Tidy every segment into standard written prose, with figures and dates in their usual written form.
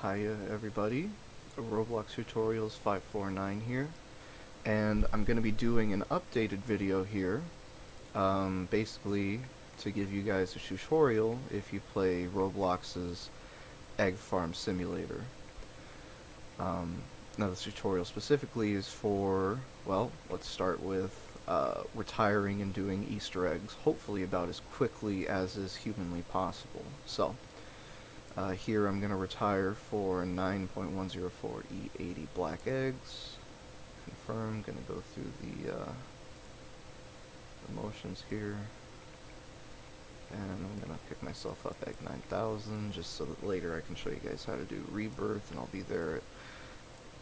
Hiya everybody, Roblox Tutorials 549 here, and I'm going to be doing an updated video here, basically to give you guys a tutorial if you play Roblox's Egg Farm Simulator. Now this tutorial specifically is for, well, let's start with retiring and doing Easter eggs, hopefully about as quickly as is humanly possible. So, here I'm going to retire for 9.104E80 black eggs. Confirm, going to go through the motions here. And I'm going to pick myself up egg 9000 just so that later I can show you guys how to do Rebirth, and I'll be there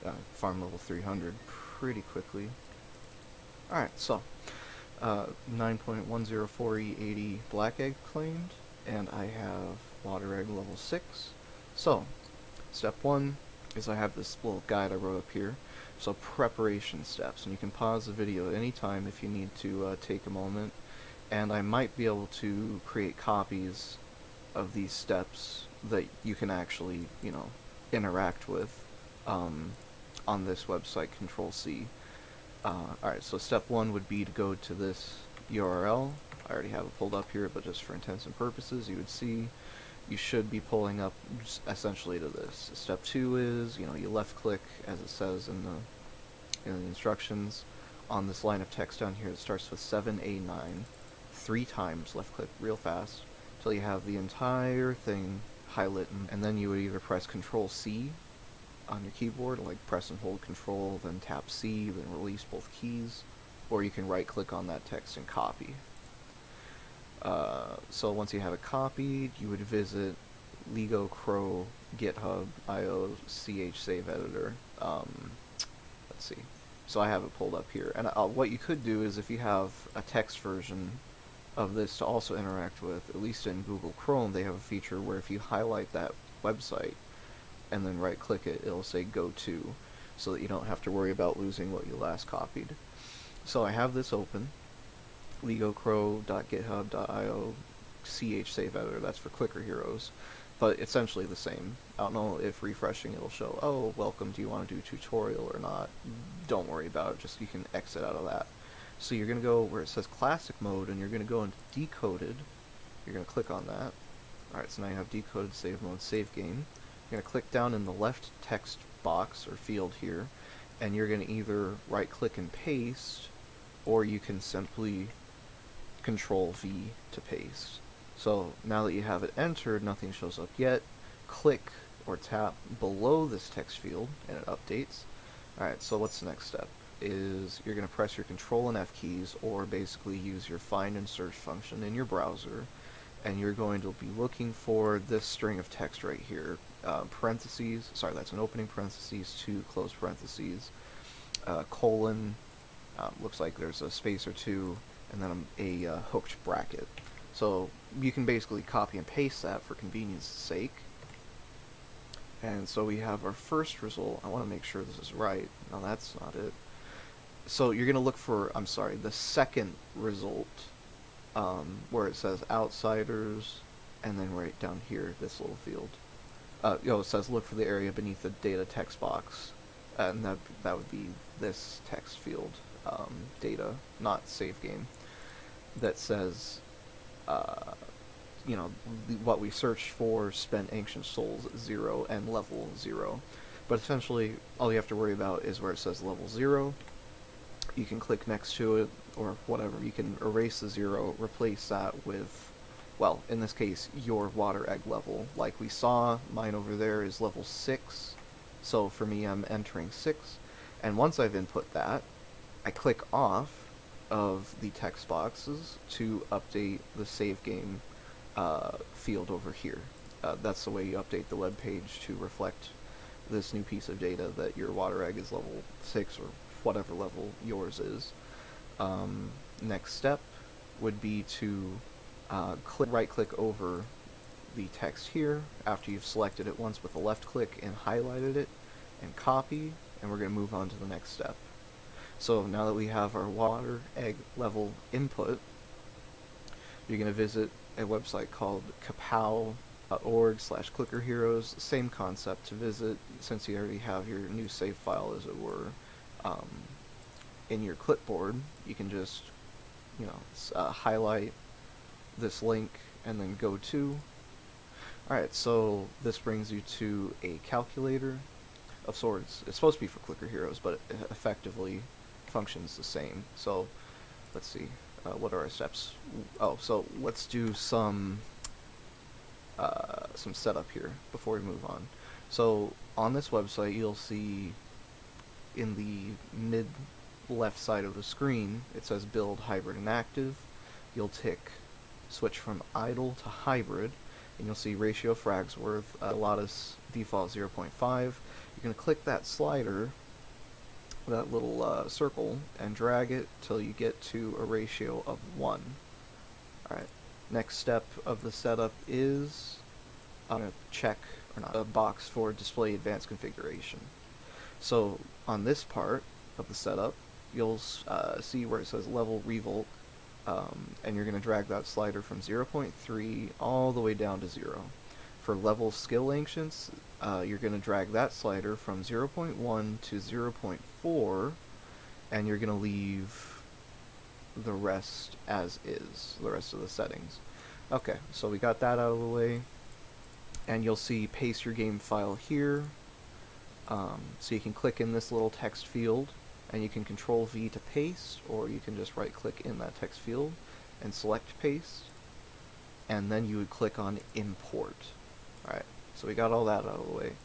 at farm level 300 pretty quickly. Alright, so 9.104E80 black egg claimed, and I have water egg level 6. So, step 1 is I have this little guide I wrote up here. So, preparation steps, and you can pause the video at any time if you need to take a moment. And I might be able to create copies of these steps that you can actually, interact with on this website, Control-C. Alright, so step 1 would be to go to this URL. I already have it pulled up here, but just for intents and purposes, you would see you should be pulling up essentially to this. Step 2 is, you left click, as it says in the instructions, on this line of text down here. It starts with 7A9, 3 times left click real fast, until you have the entire thing highlighted, and then you would either press Control-C on your keyboard, like press and hold Control, then tap C, then release both keys, or you can right click on that text and copy. So once you have it copied, you would visit Lego Crow GitHub IO ch save editor. Let's see. So I have it pulled up here, and what you could do is if you have a text version of this to also interact with, at least in Google Chrome, they have a feature where if you highlight that website and then right click it, it'll say go to, so that you don't have to worry about losing what you last copied. So I have this open, legocrow.github.io ch save editor. That's for Clicker Heroes, but essentially the same. I don't know if refreshing it'll show, oh, welcome, do you want to do a tutorial or not? Don't worry about it, just you can exit out of that. So you're going to go where it says classic mode, and you're going to go into decoded. You're going to click on that. Alright, so now you have decoded save mode, save game. You're going to click down in the left text box or field here, and you're going to either right click and paste, or you can simply Control-V to paste. So now that you have it entered, nothing shows up yet. Click or tap below this text field and it updates. Alright, so what's the next step? Is you're going to press your Control and F keys, or basically use your find and search function in your browser, and you're going to be looking for this string of text right here. Parentheses, sorry, that's an opening parentheses, 2 close parentheses, colon, looks like there's a space or 2, and then a hooked bracket. So you can basically copy and paste that for convenience sake. And so we have our first result. I want to make sure this is right. No, that's not it. So you're going to look for, the second result, where it says outsiders, and then right down here, this little field. It says look for the area beneath the data text box, and that would be this text field, data, not save game, that says, what we searched for, spent ancient souls 0 and level 0. But essentially, all you have to worry about is where it says level 0. You can click next to it, or whatever. You can erase the 0, replace that with, well, in this case, your water egg level. Like we saw, mine over there is level 6, so for me I'm entering 6, and once I've input that, I click off of the text boxes to update the save game field over here. That's the way you update the web page to reflect this new piece of data that your water egg is level 6, or whatever level yours is. Next step would be to right click over the text here after you've selected it once with a left click and highlighted it, and copy, and we're going to move on to the next step. So now that we have our water egg level input, you're going to visit a website called Kapow .org/clickerheroes. Same concept to visit, since you already have your new save file, as it were, um, in your clipboard. You can just, highlight this link and then go to. Alright, so this brings you to a calculator of sorts. It's supposed to be for clicker heroes, but it effectively functions the same. So let's see, what are our steps? Oh, so let's do some setup here before we move on. So on this website, you'll see in the mid left side of the screen, it says build hybrid and active. You'll tick switch from idle to hybrid, and you'll see ratio Fragsworth, Lotus default 0.5. You're going to click that slider, that little circle, and drag it till you get to a ratio of 1. Alright, next step of the setup is I'm going to check a box for display advanced configuration. So on this part of the setup, you'll see where it says level revolt, and you're going to drag that slider from 0.3 all the way down to 0. For level skill ancients, you're going to drag that slider from 0.1 to 0.4, and you're going to leave the rest as is, the rest of the settings. Okay, so we got that out of the way, and you'll see paste your game file here. So you can click in this little text field, and you can Control V to paste, or you can just right click in that text field and select paste, and then you would click on import. Alright, so we got all that out of the way.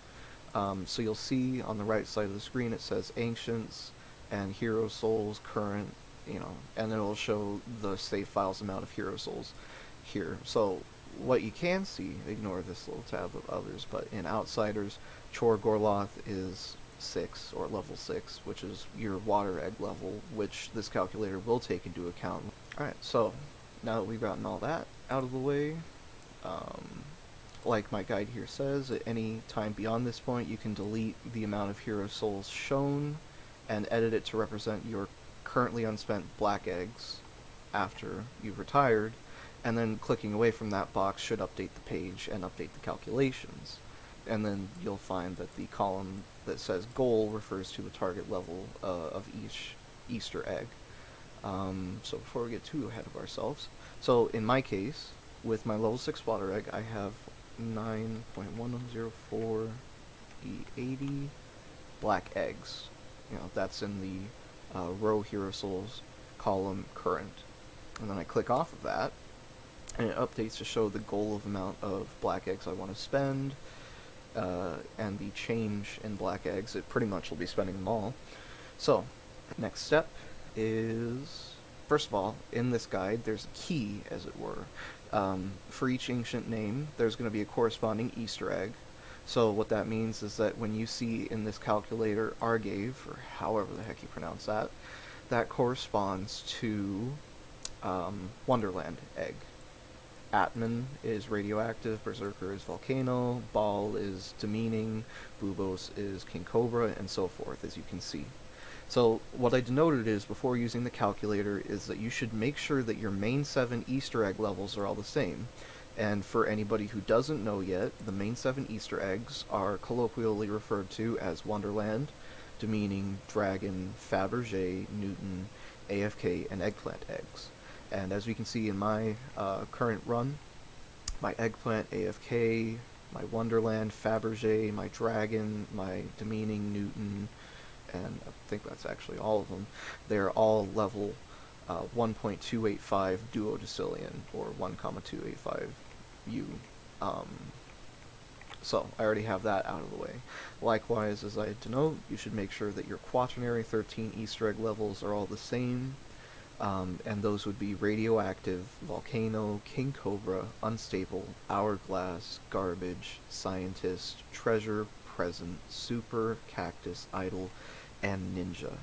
So you'll see on the right side of the screen it says Ancients and Hero Souls current, and then it'll show the save files amount of Hero Souls here. So what you can see, ignore this little tab of others, but in Outsiders, Chor Gorloth is 6, or level 6, which is your water egg level, which this calculator will take into account. Alright, so now that we've gotten all that out of the way, like my guide here says, at any time beyond this point you can delete the amount of hero souls shown and edit it to represent your currently unspent black eggs after you've retired, and then clicking away from that box should update the page and update the calculations. And then you'll find that the column that says goal refers to the target level of each Easter egg. So before we get too ahead of ourselves, so in my case, with my level 6 water egg, I have 9.1004 E80 black eggs. That's in the row Hero Souls column current. And then I click off of that, and it updates to show the goal of amount of black eggs I want to spend, and the change in black eggs. It pretty much will be spending them all. So, next step is, first of all, in this guide there's a key, as it were. For each ancient name, there's going to be a corresponding Easter egg. So what that means is that when you see in this calculator Argave, or however the heck you pronounce that, that corresponds to Wonderland egg. Atman is radioactive, Berserker is volcano, Baal is demeaning, Bubos is king cobra, and so forth, as you can see. So what I denoted is, before using the calculator, is that you should make sure that your main 7 Easter egg levels are all the same. And for anybody who doesn't know yet, the main 7 Easter eggs are colloquially referred to as Wonderland, demeaning, dragon, Fabergé, Newton, AFK, and eggplant eggs. And as we can see in my current run, my eggplant, AFK, my Wonderland, Fabergé, my dragon, my demeaning, Newton, and I think that's actually all of them, they're all level 1.285 duodecillion, or 1,285U. So I already have that out of the way. Likewise, as I denote, you should make sure that your quaternary 13 Easter egg levels are all the same. And those would be radioactive, volcano, king cobra, unstable, hourglass, garbage, scientist, treasure, present, super, cactus, idol, and ninja.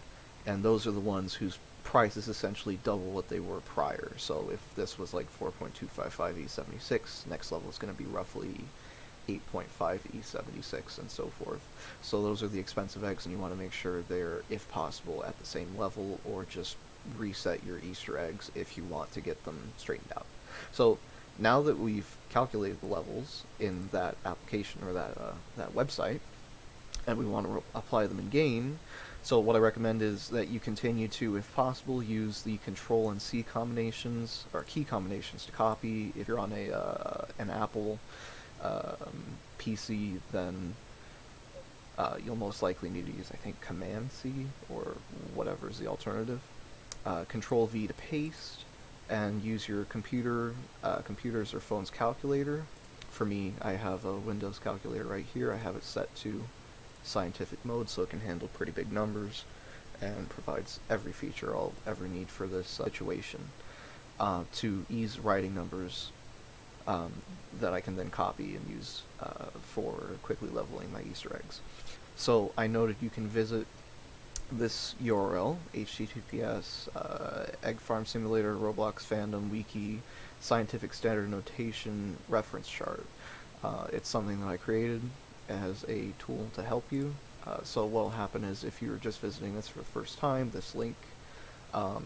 And those are the ones whose price is essentially double what they were prior. So if this was like 4.255 E76, next level is going to be roughly 8.5 E76, and so forth. So those are the expensive eggs, and you want to make sure they're, if possible, at the same level, or just reset your Easter eggs if you want to get them straightened out. So now that we've calculated the levels in that application or that website, and we want to apply them in game, so what I recommend is that you continue to, if possible, use the Control and C combinations or key combinations to copy. If you're on an Apple PC, then you'll most likely need to use, I think, Command C or whatever is the alternative. Control V to paste, and use your computer's or phone's calculator. For me, I have a Windows calculator right here. I have it set to scientific mode so it can handle pretty big numbers and provides every feature I'll ever need for this situation, to ease writing numbers that I can then copy and use for quickly leveling my Easter eggs. So I noted you can visit this URL, https egg farm simulator Roblox fandom wiki scientific standard notation reference chart. It's something that I created as a tool to help you. So what will happen is, if you're just visiting this for the first time, this link,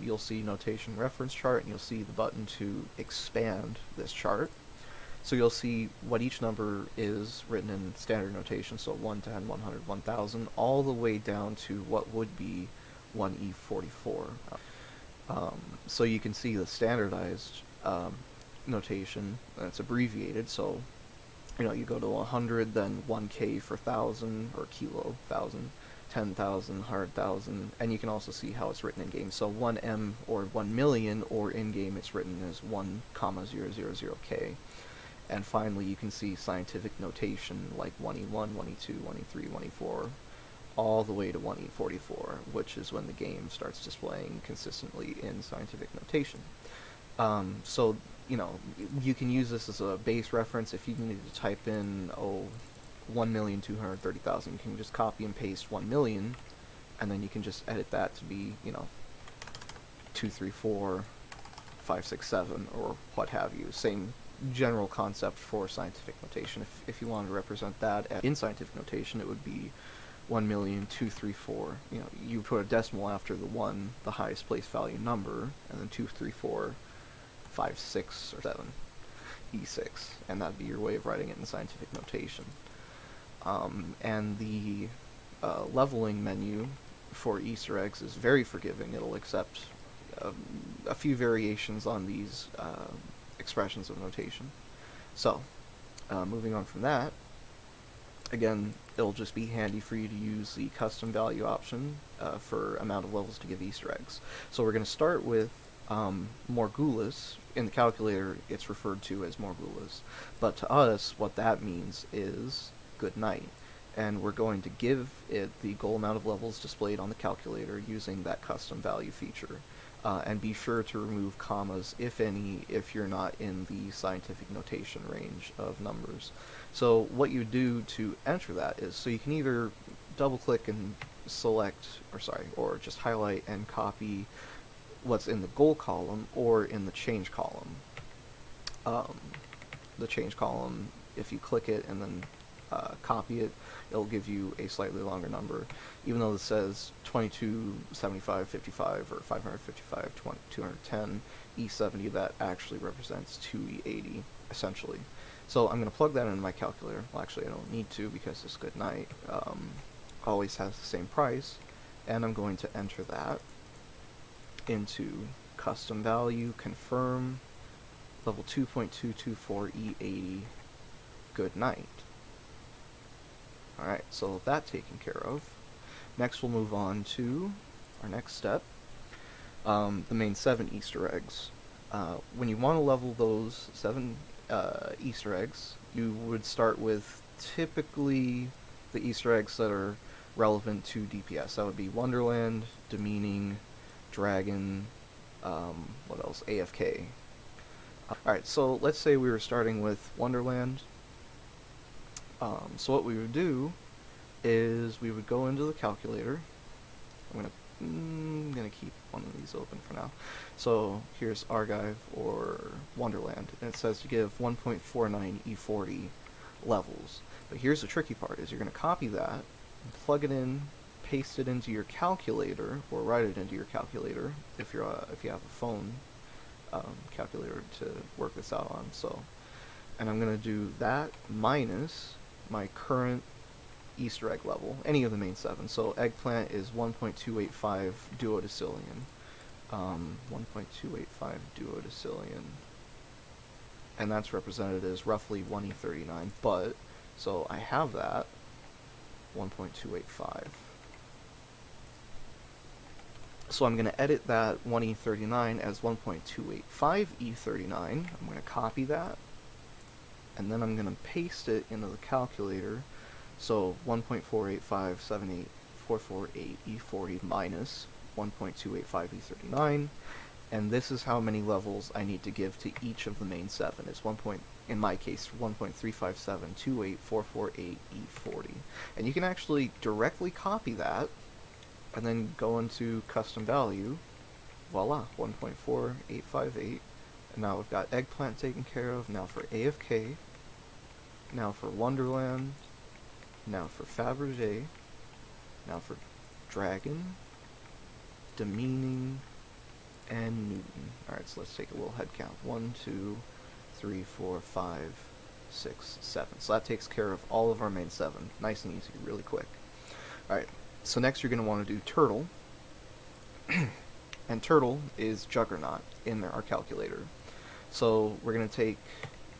you'll see notation reference chart, and you'll see the button to expand this chart. So you'll see what each number is written in standard notation, so 1, 10, 100, 1000, all the way down to what would be 1E44. So you can see the standardized notation, and it's abbreviated, so you go to 100, then 1K for 1000, or kilo, 1000, 10,000, 100,000, and you can also see how it's written in game. So 1M or 1 million, or in game it's written as 1,000K. And finally, you can see scientific notation like 1E1, 1E2, 1E3, 1E4, all the way to 1E44, which is when the game starts displaying consistently in scientific notation. So, you can use this as a base reference. If you need to type in, 1,230,000, you can just copy and paste 1 million, and then you can just edit that to be, 2, 3, 4, 5, 6, 7, or what have you. Same general concept for scientific notation. If you wanted to represent that in scientific notation, it would be 1,234. You put a decimal after the 1, the highest place value number, and then 2, 3, 4, 5, 6, or 7, E6, and that'd be your way of writing it in scientific notation. And the leveling menu for Easter eggs is very forgiving. It'll accept a few variations on these expressions of notation. So, moving on from that, again, it'll just be handy for you to use the custom value option for amount of levels to give Easter eggs. So we're going to start with Morgulis. In the calculator, it's referred to as Morgulis, but to us, what that means is good night. And we're going to give it the goal amount of levels displayed on the calculator using that custom value feature. And be sure to remove commas, if any, if you're not in the scientific notation range of numbers. So what you do to enter that is, so you can either double click and select, or just highlight and copy what's in the goal column or in the change column. The change column, if you click it and then copy it, it'll give you a slightly longer number. Even though this says 2275, 55, or 555, 210, E70, that actually represents 2E80, essentially. So I'm going to plug that into my calculator. Well, actually, I don't need to, because this good night always has the same price. And I'm going to enter that into custom value, confirm, level 2.224 E80, good night. Alright, so with that taken care of, next we'll move on to our next step, the main 7 Easter eggs. When you want to level those 7 Easter eggs, you would start with typically the Easter eggs that are relevant to DPS. That would be Wonderland, Demeaning, Dragon, what else? AFK. Alright, so let's say we were starting with Wonderland. So what we would do is we would go into the calculator. I'm gonna keep one of these open for now. So here's Archive or Wonderland, and it says to give 1.49 E40 levels. But here's the tricky part: is you're gonna copy that, plug it in, paste it into your calculator, or write it into your calculator if you have a phone calculator to work this out on. So, and I'm going to do that minus my current Easter egg level, any of the main 7. So eggplant is 1.285 duodecillion. 1.285 duodecillion. And that's represented as roughly 1e39. But, so I have that, 1.285. So I'm going to edit that 1e39 as 1.285e39. I'm going to copy that. And then I'm going to paste it into the calculator. So 1.485784448e40 minus 1.285e39. And this is how many levels I need to give to each of the main 7. It's in my case, 1.357284448e40. And you can actually directly copy that and then go into custom value. Voila, 1.4858. And now we've got eggplant taken care of. Now for AFK. Now for Wonderland. Now for Fabergé. Now for Dragon. Demeaning. And Newton. Alright, so let's take a little head count. 1, 2, 3, 4, 5, 6, 7. So that takes care of all of our main 7. Nice and easy, really quick. Alright, so next you're going to want to do Turtle. And Turtle is Juggernaut in our calculator. So we're going to take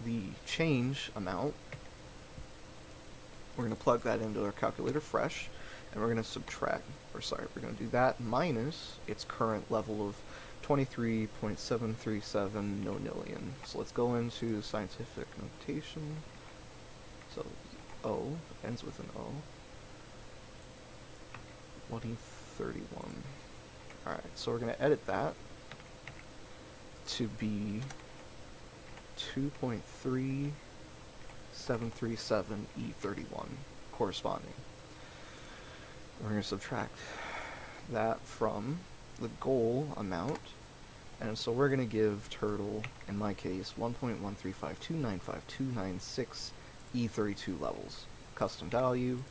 the change amount. We're going to plug that into our calculator fresh. And we're going to we're going to do that minus its current level of 23.737 nonillion. So let's go into scientific notation. So O ends with an O. 2031. Alright, so we're going to edit that to be 2.3737E31 corresponding. We're going to subtract that from the goal amount, and so we're going to give Turtle, in my case, 1.135295296 E32 levels. Custom value,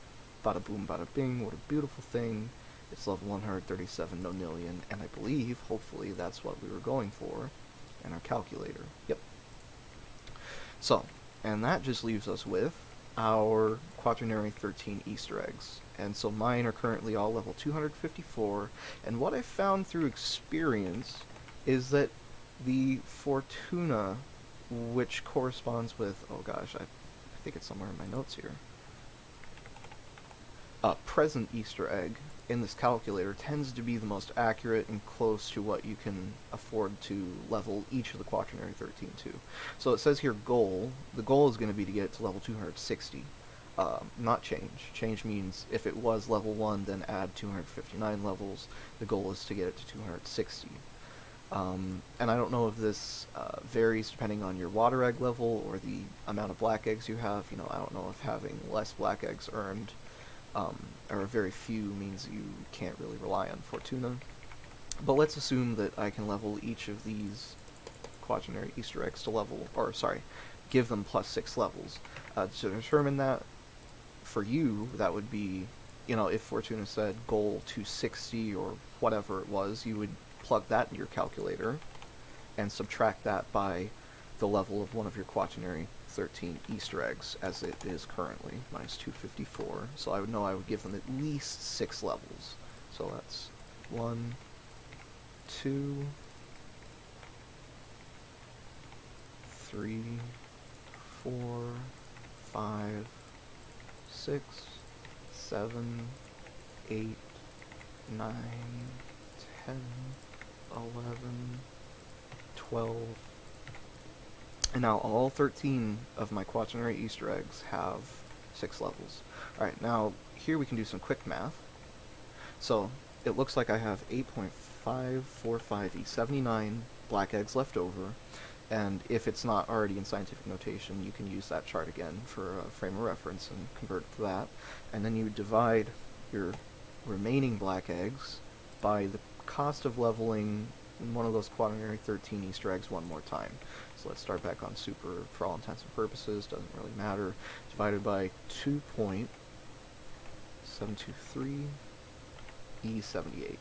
bada boom bada bing, what a beautiful thing. It's level 137 nonillion, and I believe, hopefully, that's what we were going for in our calculator. Yep. So, and that just leaves us with our quaternary 13 Easter eggs. And so mine are currently all level 254, and what I found through experience is that the Fortuna, which corresponds with, oh gosh, I think it's somewhere in my notes here, present Easter egg in this calculator tends to be the most accurate and close to what you can afford to level each of the quaternary 13 to. So it says here goal. The goal is going to be to get it to level 260. Not change. Change means if it was level 1, then add 259 levels. The goal is to get it to 260. And I don't know if this varies depending on your water egg level or the amount of black eggs you have. You know, I don't know if having less black eggs earned or very few means you can't really rely on Fortuna. But let's assume that I can level each of these quaternary Easter eggs to level, or sorry, give them plus 6 levels. To determine that, for you, that would be, you know, if Fortuna said goal 260 or whatever it was, you would plug that in your calculator and subtract that by the level of one of your quaternary 13 Easter eggs, as it is currently, minus 254. So I would know I would give them at least 6 levels. So that's 1, 2, 3, 4, 5, 6, 7, 8, 9, 10, 11, 12. And now all 13 of my quaternary Easter eggs have 6 levels. Alright, now here we can do some quick math. So it looks like I have 8.545E79 black eggs left over. And if it's not already in scientific notation, you can use that chart again for a frame of reference and convert it to that. And then you divide your remaining black eggs by the cost of leveling one of those quaternary 13 Easter eggs one more time. So let's start back on super for all intents and purposes, doesn't really matter. Divided by 2.723 E78.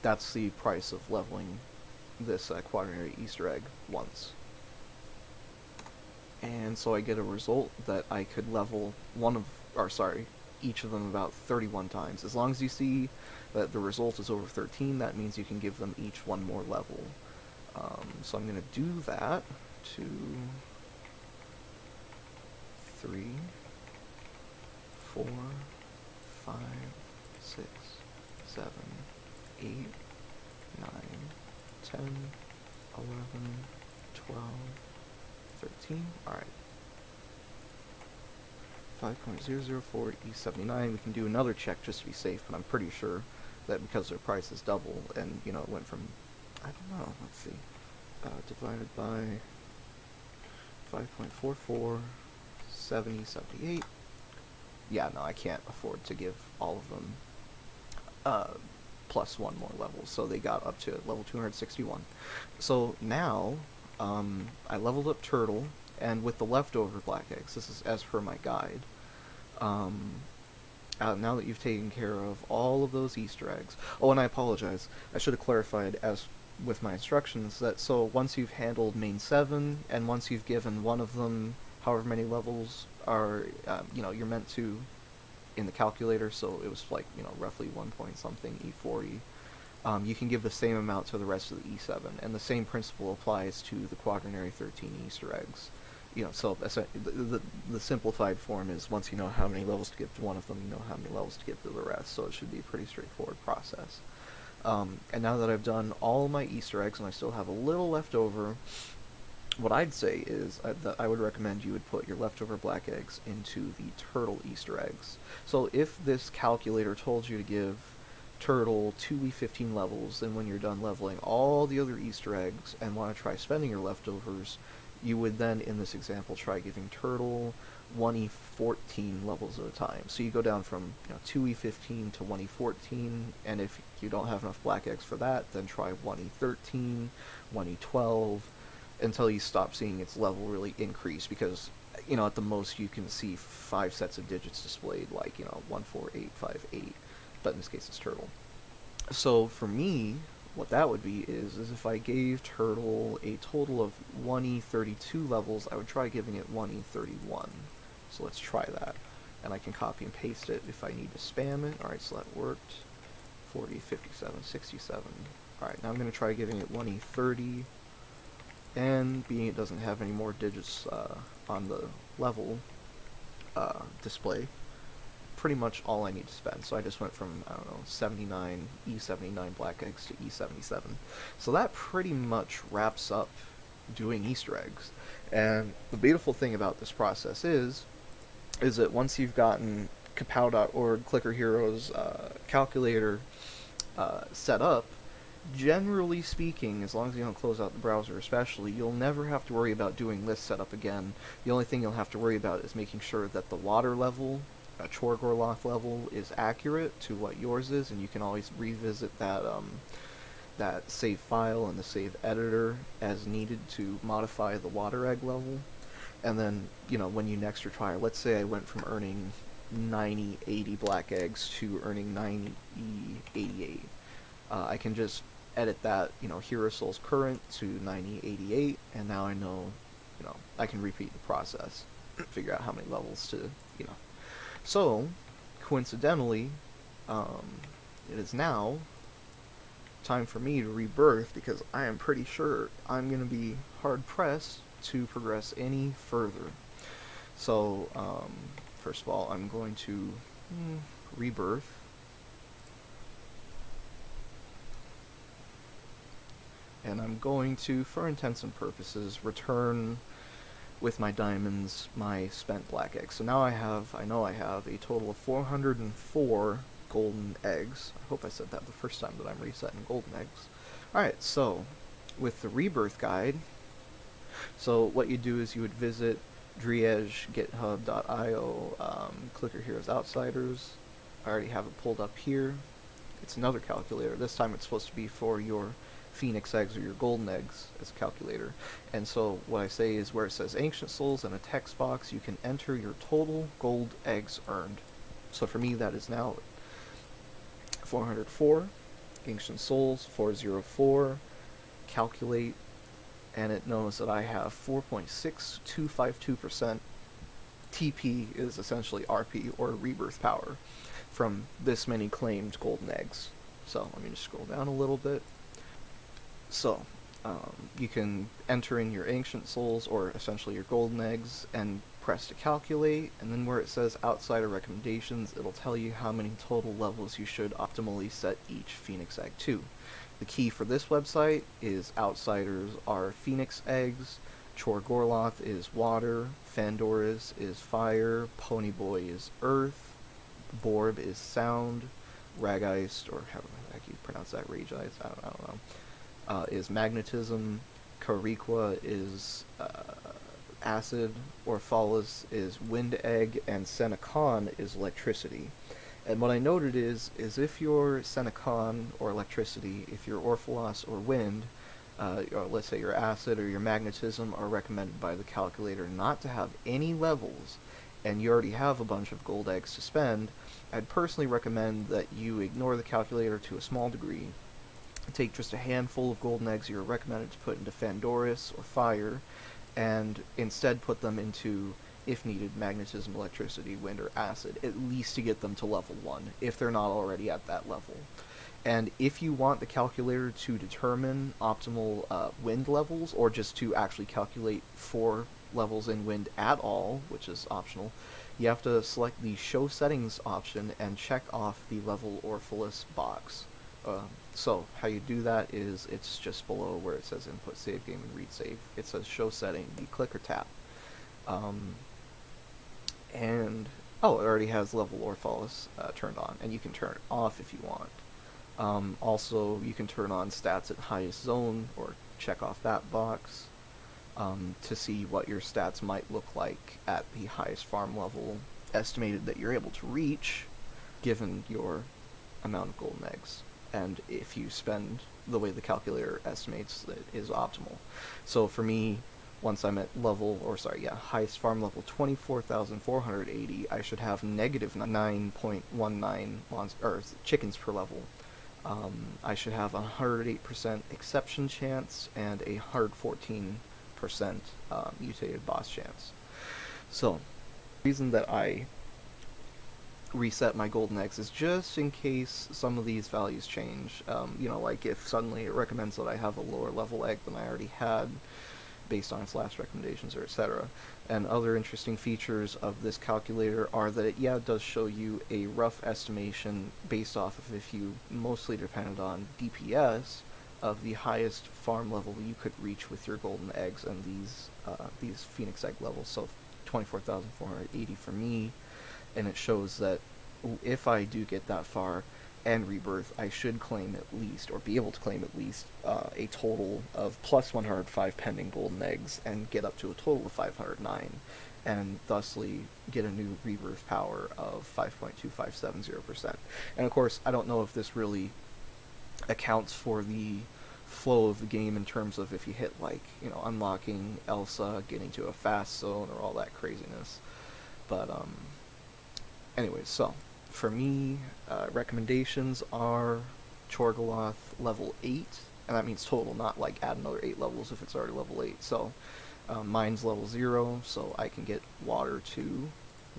That's the price of leveling this quaternary Easter egg once. And so I get a result that I could level each of them about 31 times. As long as you see that the result is over 13, that means you can give them each one more level. So I'm going to do that. 2, 3, 4, 5, 6, 7, 8, 9, 10, 11, 12, 13. Alright. 5.004 E79. We can do another check just to be safe, but I'm pretty sure that because their price is double, and, you know, it went from, I don't know, let's see, divided by 5.44, 70, 78. Yeah, no, I can't afford to give all of them plus one more level, so they got up to level 261. So now, I leveled up Turtle, and with the leftover black eggs, this is as per my guide, now that you've taken care of all of those Easter eggs. Oh, and I apologize, I should have clarified as with my instructions that so once you've handled main 7, and once you've given one of them however many levels are, you're meant to in the calculator, so it was like, roughly 1 point something E40, you can give the same amount to the rest of the E7, and the same principle applies to the quaternary 13 Easter eggs. So the simplified form is once you know how many levels to give to one of them, you know how many levels to give to the rest, so it should be a pretty straightforward process. And now that I've done all my Easter eggs, and I still have a little left over, what I'd say is that I would recommend you would put your leftover black eggs into the Turtle Easter eggs. So if this calculator told you to give Turtle 2e15 levels, then when you're done leveling all the other Easter eggs and want to try spending your leftovers, you would then, in this example, try giving Turtle 1e14 levels at a time. So you go down from 2e15 to 1e14, and if you don't have enough black eggs for that, then try 1e13, 1e12, until you stop seeing its level really increase, because at the most you can see 5 sets of digits displayed, like 1, 4, 8, 5, 8, but in this case it's Turtle. So for me, what that would be is if I gave Turtle a total of 1e32 levels, I would try giving it 1e31. So let's try that, and I can copy and paste it if I need to spam it. Alright, so that worked. 40, 57, 67. Alright, now I'm going to try giving it 1e30, and being it doesn't have any more digits on the level display, pretty much all I need to spend. So I just went from, 79 E79 black eggs to E77. So that pretty much wraps up doing Easter eggs. And the beautiful thing about this process is that once you've gotten kapow.org Clicker Heroes calculator set up, generally speaking, as long as you don't close out the browser especially, you'll never have to worry about doing list setup again. The only thing you'll have to worry about is making sure that the water level, Chorgorloth level, is accurate to what yours is, and you can always revisit that that save file in the save editor as needed to modify the water egg level. And then, when you next retry, let's say I went from earning 90-80 black eggs to earning 90-88. I can just edit that, Hero Souls current to 90-88, and now I know, I can repeat the process, figure out how many levels to, So, coincidentally, it is now time for me to rebirth, because I am pretty sure I'm going to be hard-pressed to progress any further. So, first of all, I'm going to rebirth. And I'm going to, for intents and purposes, return with my diamonds my spent black eggs. So now I know I have a total of 404 golden eggs. I hope I said that the first time that I'm resetting golden eggs. Alright, so with the rebirth guide, so what you do is you would visit Driege, github.io, Clicker Heroes Outsiders. I already have it pulled up here. It's another calculator. This time it's supposed to be for your Phoenix eggs or your golden eggs as a calculator. And so what I say is where it says Ancient Souls in a text box, you can enter your total gold eggs earned. So for me that is now 404, Ancient Souls 404, calculate, and it knows that I have 4.6252%. TP is essentially RP, or rebirth power, from this many claimed golden eggs. So let me just scroll down a little bit. So you can enter in your ancient souls, or essentially your golden eggs, and press to calculate, and then where it says outsider recommendations, it'll tell you how many total levels you should optimally set each phoenix egg to. The key for this website is outsiders are phoenix eggs, Chorgorloth is water, Fandoris is fire, Ponyboy is earth, Borb is sound, Rageist, or how you pronounce that, Rageist, I don't know, is magnetism, Kariqua is acid, Orphalis is wind egg, and Senecon is electricity. And what I noted is if your Senecon or electricity, if your Orphalos or wind, or let's say your acid or your magnetism, are recommended by the calculator not to have any levels, and you already have a bunch of gold eggs to spend, I'd personally recommend that you ignore the calculator to a small degree, take just a handful of golden eggs you're recommended to put into Fandoris or fire, and instead put them into, if needed, magnetism, electricity, wind, or acid, at least to get them to level 1, if they're not already at that level. And if you want the calculator to determine optimal wind levels, or just to actually calculate 4 levels in wind at all, which is optional, you have to select the Show Settings option and check off the Level Orphalis box. So how you do that is, it's just below where it says Input Save Game and Read Save. It says Show Setting. You click or tap. And it already has Level Orphalis turned on, and you can turn it off if you want. Also, you can turn on stats at highest zone, or check off that box to see what your stats might look like at the highest farm level estimated that you're able to reach, given your amount of golden eggs, and if you spend the way the calculator estimates that is optimal. So for me, once I'm at highest farm level 24,480, I should have negative 9.19 chickens per level. I should have a 108% exception chance and a 114% mutated boss chance. So, the reason that I reset my golden eggs is just in case some of these values change. Like if suddenly it recommends that I have a lower level egg than I already had, based on its last recommendations, or etc. And other interesting features of this calculator are that it does show you a rough estimation based off of, if you mostly depended on DPS, of the highest farm level you could reach with your golden eggs and these phoenix egg levels. So 24,480 for me, and it shows that if I do get that far and rebirth, I should claim at least, or be able to claim at least, a total of plus 105 pending golden eggs, and get up to a total of 509, and thusly get a new rebirth power of 5.2570%. And of course, I don't know if this really accounts for the flow of the game in terms of if you hit, unlocking Elsa, getting to a fast zone, or all that craziness. But, anyways, so for me, recommendations are Chorgoloth level 8, and that means total, not add another 8 levels if it's already level 8. So mine's level 0, so I can get water to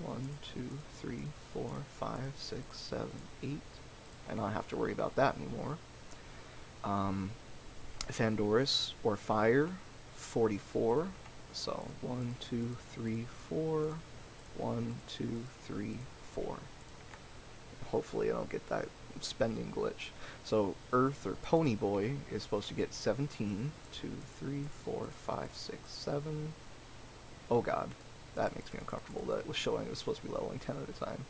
1, 2, 3, 4, 5, 6, 7, 8. I don't have to worry about that anymore. Fandoris, or fire, 44. So 1, 2, 3, 4. 1, 2, 3, 4. Hopefully I don't get that spending glitch. So Earth, or Ponyboy, is supposed to get 17. 2, 3, 4, 5, 6, 7. Oh god, that makes me uncomfortable that it was showing it was supposed to be leveling 10 at a time.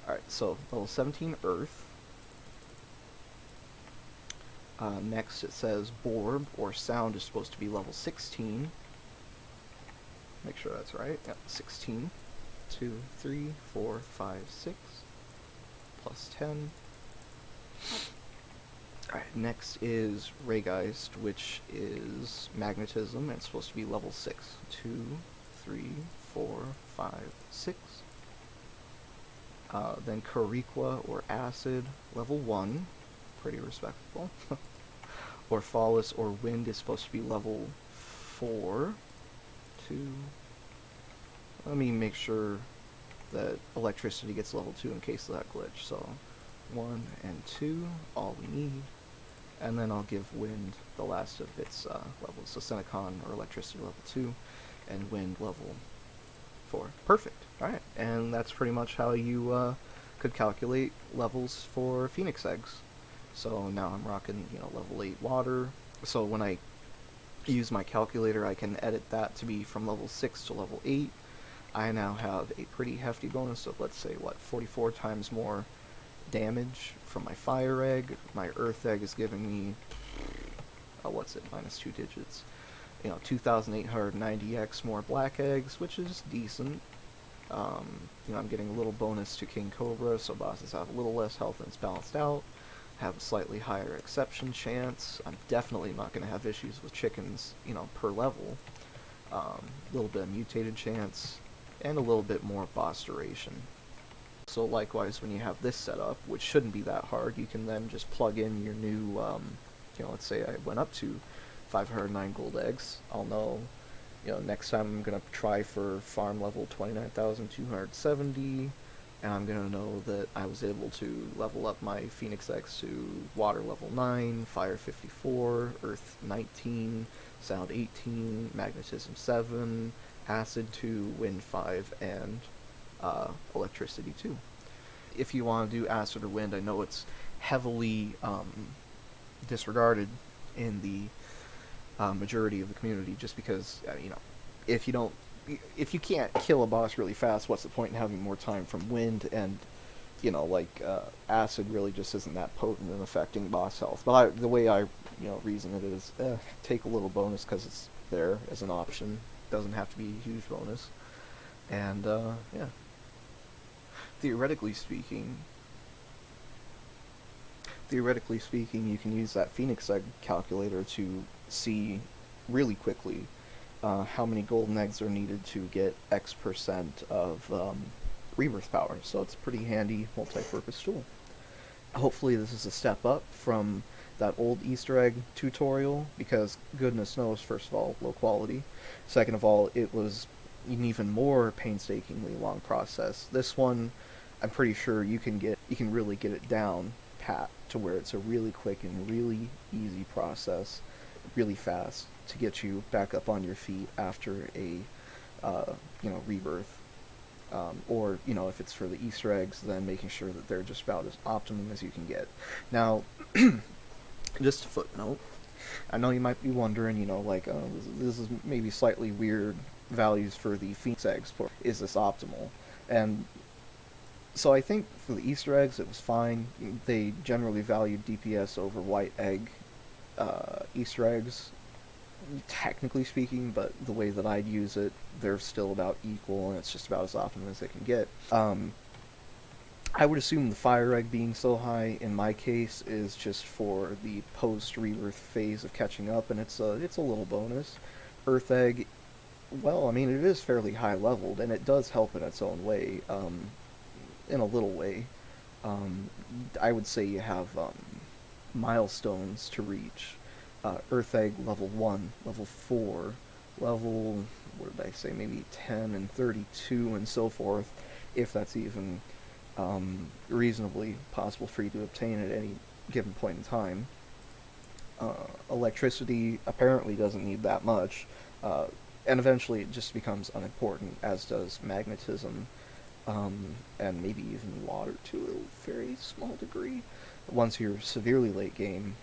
Alright, so level 17 Earth. Next it says Borb, or sound, is supposed to be level 16. Make sure that's right. Yep, 16. 2, 3, 4, 5, 6. Plus 10. Alright, next is Rageist, which is magnetism, and it's supposed to be level 6. 2, 3, 4, 5, 6. Then Kariqua, or acid, level 1. Pretty respectable. Porthalis or Wind is supposed to be level 4. 2. Let me make sure that Electricity gets level 2 in case of that glitch. So 1 and 2, all we need. And then I'll give Wind the last of its levels. So Senecon or Electricity level 2 and Wind level 4. Perfect. Alright, and that's pretty much how you could calculate levels for Phoenix Eggs. So now I'm rocking, level 8 water. So when I use my calculator, I can edit that to be from level 6 to level 8. I now have a pretty hefty bonus of, let's say, 44 times more damage from my Fire Egg. My Earth Egg is giving me, minus 2 digits. 2,890x more Black Eggs, which is decent. I'm getting a little bonus to King Cobra, so bosses have a little less health and it's balanced out. Have a slightly higher exception chance. I'm definitely not going to have issues with chickens, per level. A little bit of mutated chance, and a little bit more boss duration. So likewise, when you have this set up, which shouldn't be that hard, you can then just plug in your new, let's say I went up to 509 gold eggs. I'll know, next time I'm going to try for farm level 29,270, and I'm going to know that I was able to level up my Phoenix Eggs to water level 9, fire 54, earth 19, sound 18, magnetism 7, acid 2, wind 5, and electricity 2. If you want to do acid or wind, I know it's heavily disregarded in the majority of the community, just because, if you can't kill a boss really fast, what's the point in having more time from wind? And acid really just isn't that potent in affecting boss health. But the way I reason it is, take a little bonus because it's there as an option. Doesn't have to be a huge bonus. And yeah, theoretically speaking, you can use that Phoenix Egg calculator to see really quickly how many golden eggs are needed to get X% of Rebirth power. So it's a pretty handy multi-purpose tool. Hopefully this is a step up from that old Easter egg tutorial, because goodness knows, first of all, low quality. Second of all, it was an even more painstakingly long process. This one, I'm pretty sure you can really get it down pat to where it's a really quick and really easy process, really fast, to get you back up on your feet after a rebirth. Or, if it's for the Easter eggs, then making sure that they're just about as optimum as you can get. Now, just a footnote, I know you might be wondering, this is maybe slightly weird values for the Phoenix eggs. Is this optimal? And so I think for the Easter eggs, it was fine. They generally valued DPS over white egg Easter eggs, technically speaking, but the way that I'd use it, they're still about equal, and it's just about as optimum as they can get. I would assume the Fire Egg being so high, in my case, is just for the post-rebirth phase of catching up, and it's a little bonus. Earth Egg, well, it is fairly high-leveled, and it does help in its own way, in a little way. I would say you have milestones to reach. Earth Egg level 1, level 4, level, maybe 10 and 32 and so forth, if that's even reasonably possible for you to obtain at any given point in time. Electricity apparently doesn't need that much, and eventually it just becomes unimportant, as does magnetism, and maybe even water to a very small degree. Once you're severely late game,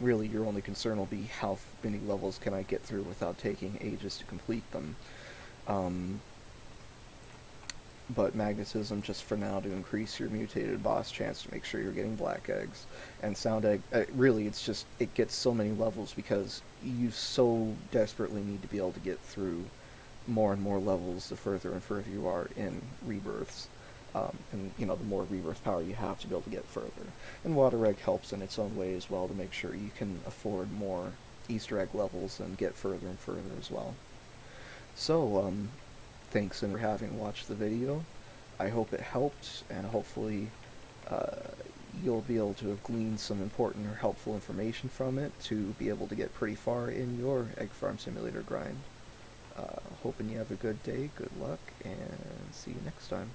really your only concern will be how many levels can I get through without taking ages to complete them. But magnetism just for now to increase your mutated boss chance to make sure you're getting black eggs. And sound egg, really it gets so many levels because you so desperately need to be able to get through more and more levels the further and further you are in rebirths. And the more rebirth power you have to be able to get further. And water egg helps in its own way as well to make sure you can afford more Easter egg levels and get further and further as well. So, thanks for having watched the video. I hope it helped, and hopefully you'll be able to have gleaned some important or helpful information from it to be able to get pretty far in your Egg Farm Simulator grind. Hoping you have a good day, good luck, and see you next time.